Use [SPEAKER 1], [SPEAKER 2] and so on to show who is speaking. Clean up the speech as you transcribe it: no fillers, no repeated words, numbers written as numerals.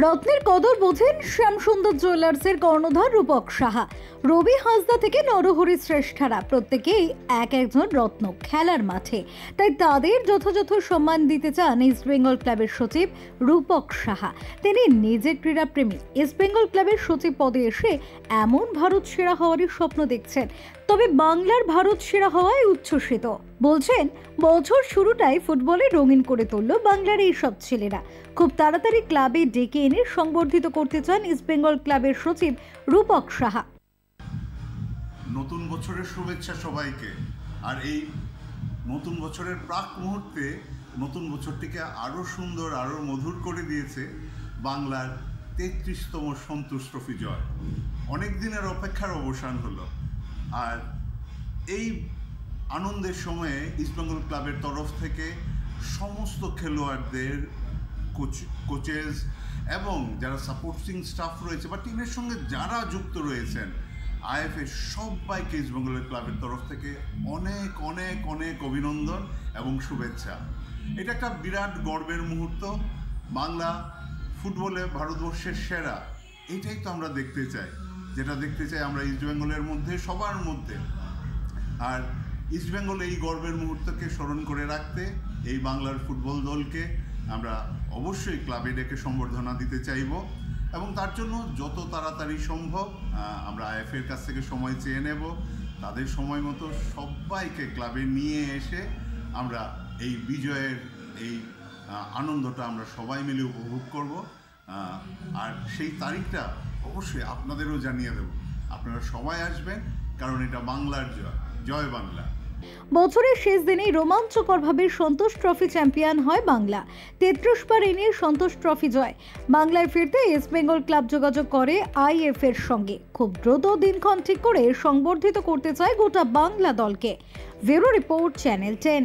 [SPEAKER 1] রত্নের কদর বোঝেন শ্যামসুন্দর জুয়েলার্সের কর্ণধার রূপক সাহা। রবি হাসদা থেকে নরহরি শ্রেষ্ঠারা প্রত্যেকেই এক একজন রত্ন খেলার মাঠে, তাই তাদের যথাযথ সম্মান দিতে চান ইস্ট বেঙ্গল ক্লাবের সচিব রূপক সাহা। তিনি নিজে ক্রীড়াপ্রেমী, ইস্ট বেঙ্গল ক্লাবের সচিব পদে এসে এমন ভারত সেরা হওয়ারই স্বপ্ন দেখছেন, তবে বাংলার ভারত সেরা হওয়ায় উচ্ছ্বসিত। বলছেন, বছর শুরুটাই ফুটবলে রঙিন করে তুলল বাংলার এই সব ছেলেরা। খুব তাড়াতাড়ি ক্লাবে ডেকে এনে সংবর্ধিত করতে চান ইস্ট বেঙ্গল ক্লাবের সচিব রূপক সাহা।
[SPEAKER 2] নতুন বছরের শুভেচ্ছা সবাইকে। আর এই নতুন বছরের প্রাক মুহূর্তে নতুন বছরটিকে আরও সুন্দর, আরও মধুর করে দিয়েছে বাংলার ৩৩তম সন্তোষ ট্রফি জয়। অনেক দিনের অপেক্ষার অবসান হলো। আর এই আনন্দের সময়ে ইস্টবেঙ্গল ক্লাবের তরফ থেকে সমস্ত খেলোয়াড়দের, কোচেস এবং যারা সাপোর্টিং স্টাফ রয়েছে বা টিমের সঙ্গে যারা যুক্ত রয়েছেন, আইএফএ সবাইকে ইস্টবেঙ্গল ক্লাবের তরফ থেকে অনেক অনেক অনেক অভিনন্দন এবং শুভেচ্ছা। এটা একটা বিরাট গর্বের মুহূর্ত। বাংলা ফুটবলে ভারতবর্ষের সেরা, এইটাই তো আমরা দেখতে চাই, যেটা দেখতে চাই আমরা ইস্টবেঙ্গলের মধ্যে, সবার মধ্যে। আর ইস্টবেঙ্গল এই গর্বের মুহূর্তকে স্মরণ করে রাখতে এই বাংলার ফুটবল দলকে আমরা অবশ্যই ক্লাবে ডেকে সম্বর্ধনা দিতে চাইব, এবং তার জন্য যত তাড়াতাড়ি সম্ভব আমরা আইএফএর কাছ থেকে সময় চেয়ে নেব। তাদের সময় মতো সবাইকে ক্লাবে নিয়ে এসে আমরা এই বিজয়ের এই আনন্দটা আমরা সবাই মিলে উপভোগ করব। আর সেই তারিখটা অবশ্যই আপনাদেরও জানিয়ে দেব। আপনারা সবাই আসবেন, কারণ এটা বাংলার জয়। জয় বাংলা।
[SPEAKER 1] বছরের শেষ দিনেই রোমাঞ্চকরভাবে সন্তোষ ট্রফি চ্যাম্পিয়ন হয় বাংলা। ৩৩ বার এনে সন্তোষ ট্রফি জয়। বাংলায় ফিরতে ইস্ট বেঙ্গল ক্লাব যোগাযোগ করে আইএফ এর সঙ্গে। খুব দ্রুত দিনক্ষণ ঠিক করে সংবর্ধিত করতে চায় গোটা বাংলা দলকে। Bureau report, channel 10।